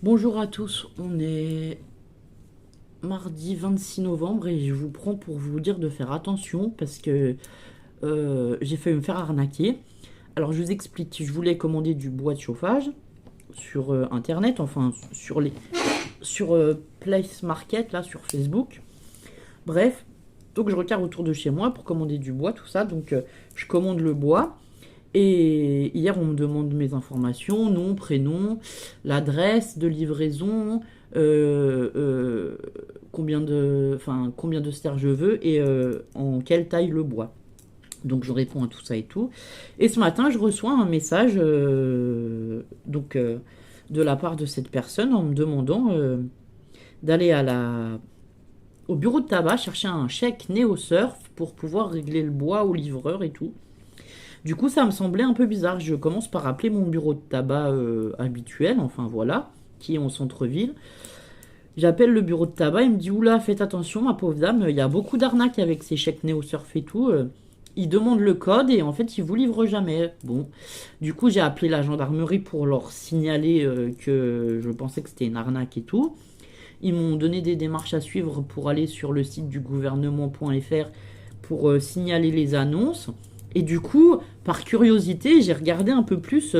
Bonjour à tous, on est mardi 26 novembre et je vous prends pour vous dire de faire attention parce que j'ai failli me faire arnaquer. Alors je vous explique, je voulais commander du bois de chauffage sur internet, enfin sur Place Market, là sur Facebook. Bref, donc je regarde autour de chez moi pour commander du bois, tout ça. Donc je commande le bois. Et hier, on me demande mes informations, nom, prénom, l'adresse de livraison, euh, euh, combien de stères je veux et en quelle taille le bois. Donc je réponds à tout ça et tout. Et ce matin, je reçois un message de la part de cette personne en me demandant d'aller au bureau de tabac chercher un chèque NeoSurf pour pouvoir régler le bois au livreur et tout. Du coup, ça me semblait un peu bizarre. Je commence par appeler mon bureau de tabac habituel, enfin voilà, qui est en centre-ville. J'appelle le bureau de tabac, il me dit oula, faites attention, ma pauvre dame, il y a beaucoup d'arnaques avec ces chèques NeoSurf et tout. Ils demandent le code et en fait, ils vous livrent jamais. Bon, du coup, j'ai appelé la gendarmerie pour leur signaler que je pensais que c'était une arnaque et tout. Ils m'ont donné des démarches à suivre pour aller sur le site du gouvernement.fr pour signaler les annonces. Et du coup, par curiosité, j'ai regardé un peu plus.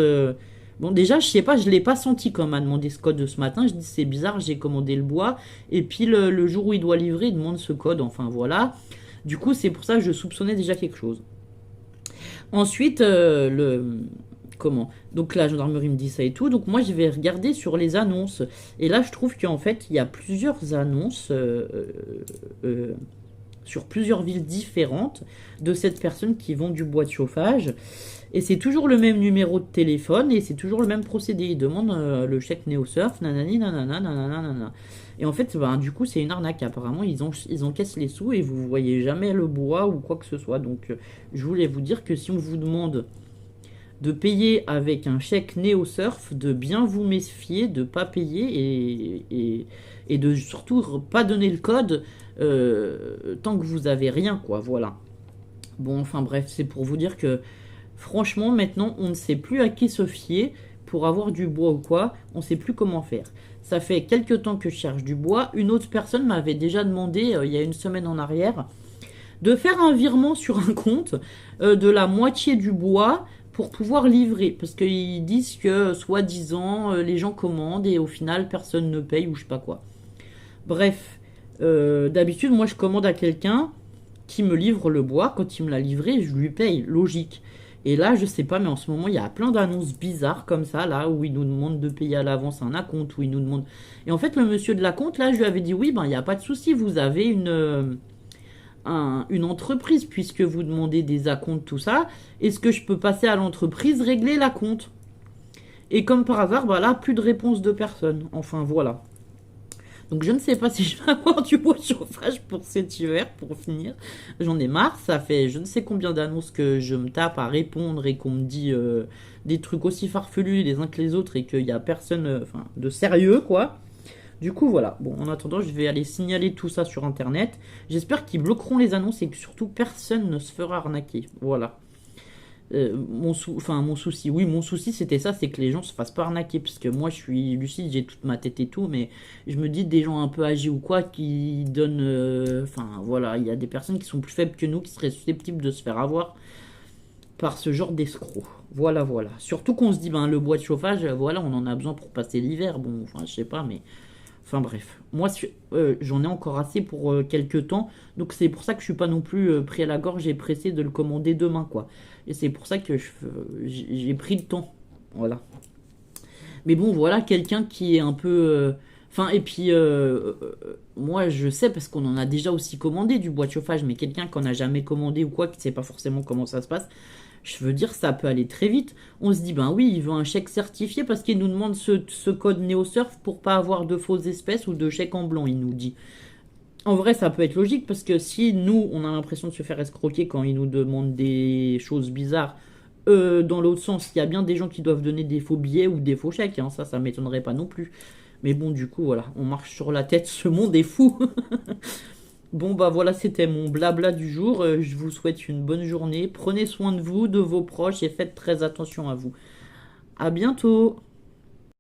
Bon, déjà, je sais pas, je l'ai pas senti quand on m'a demandé ce code ce matin. Je dis c'est bizarre, j'ai commandé le bois. Et puis le jour où il doit livrer, il demande ce code. Enfin voilà. Du coup, c'est pour ça que je soupçonnais déjà quelque chose. Ensuite, comment? Donc la gendarmerie me dit ça et tout. Donc moi, je vais regarder sur les annonces. Et là, je trouve qu'en fait, il y a plusieurs annonces. Sur plusieurs villes différentes de cette personne qui vend du bois de chauffage. Et c'est toujours le même numéro de téléphone et c'est toujours le même procédé. Il demande le chèque NeoSurf, nanani, nanana, nanana, nanana. Et en fait, ben, du coup, c'est une arnaque. Apparemment, ils encaissent les sous et vous voyez jamais le bois ou quoi que ce soit. Donc, je voulais vous dire que si on vous demande de payer avec un chèque NeoSurf, de bien vous méfier, de pas payer et de surtout pas donner le code tant que vous avez rien, quoi. Voilà. Bon, enfin bref, c'est pour vous dire que franchement, maintenant, on ne sait plus à qui se fier pour avoir du bois ou quoi. On ne sait plus comment faire. Ça fait quelques temps que je cherche du bois. Une autre personne m'avait déjà demandé, il y a une semaine en arrière, de faire un virement sur un compte de la moitié du bois pour pouvoir livrer. Parce qu'ils disent que, soi-disant, les gens commandent et au final, personne ne paye ou je sais pas quoi. Bref, d'habitude, moi, je commande à quelqu'un qui me livre le bois. Quand il me l'a livré, je lui paye, logique. Et là, je sais pas, mais en ce moment, il y a plein d'annonces bizarres comme ça, là, où ils nous demandent de payer à l'avance un acompte, où ils nous demandent... Et en fait, le monsieur de l'acompte, là, je lui avais dit, oui, ben, il n'y a pas de souci, vous avez une entreprise, puisque vous demandez des acomptes, tout ça. Est-ce que je peux passer à l'entreprise, régler l'acompte? Et comme par hasard, bah là, plus de réponse de personne. Enfin, voilà. Donc je ne sais pas si je vais avoir du bois de chauffage pour cet hiver, pour finir. J'en ai marre, ça fait je ne sais combien d'annonces que je me tape à répondre et qu'on me dit des trucs aussi farfelus les uns que les autres et qu'il n'y a personne de sérieux, quoi. Du coup, voilà. Bon, en attendant, je vais aller signaler tout ça sur Internet. J'espère qu'ils bloqueront les annonces et que surtout personne ne se fera arnaquer. Voilà. Mon souci, oui, mon souci c'était ça, c'est que les gens se fassent pas arnaquer, parce que moi je suis lucide, j'ai toute ma tête et tout, mais je me dis des gens un peu âgés ou quoi qui donnent, enfin voilà, il y a des personnes qui sont plus faibles que nous qui seraient susceptibles de se faire avoir par ce genre d'escroc. Voilà, voilà. Surtout qu'on se dit, ben le bois de chauffage, voilà, on en a besoin pour passer l'hiver, bon, enfin je sais pas, mais enfin bref, moi j'en ai encore assez pour quelques temps, donc c'est pour ça que je suis pas non plus pris à la gorge et pressé de le commander demain, quoi. Et c'est pour ça que j'ai pris le temps, voilà. Mais bon, voilà, quelqu'un qui est un peu... Enfin, et puis, moi je sais parce qu'on en a déjà aussi commandé du bois de chauffage, mais quelqu'un qui en a jamais commandé ou quoi, qui sait pas forcément comment ça se passe, je veux dire, ça peut aller très vite. On se dit, ben oui, il veut un chèque certifié parce qu'il nous demande ce code NeoSurf pour pas avoir de fausses espèces ou de chèques en blanc, il nous dit. En vrai, ça peut être logique parce que si nous, on a l'impression de se faire escroquer quand ils nous demandent des choses bizarres, dans l'autre sens, il y a bien des gens qui doivent donner des faux billets ou des faux chèques, hein, ça m'étonnerait pas non plus. Mais bon, du coup, voilà, on marche sur la tête, ce monde est fou. Bon, bah voilà, c'était mon blabla du jour. Je vous souhaite une bonne journée. Prenez soin de vous, de vos proches et faites très attention à vous. À bientôt!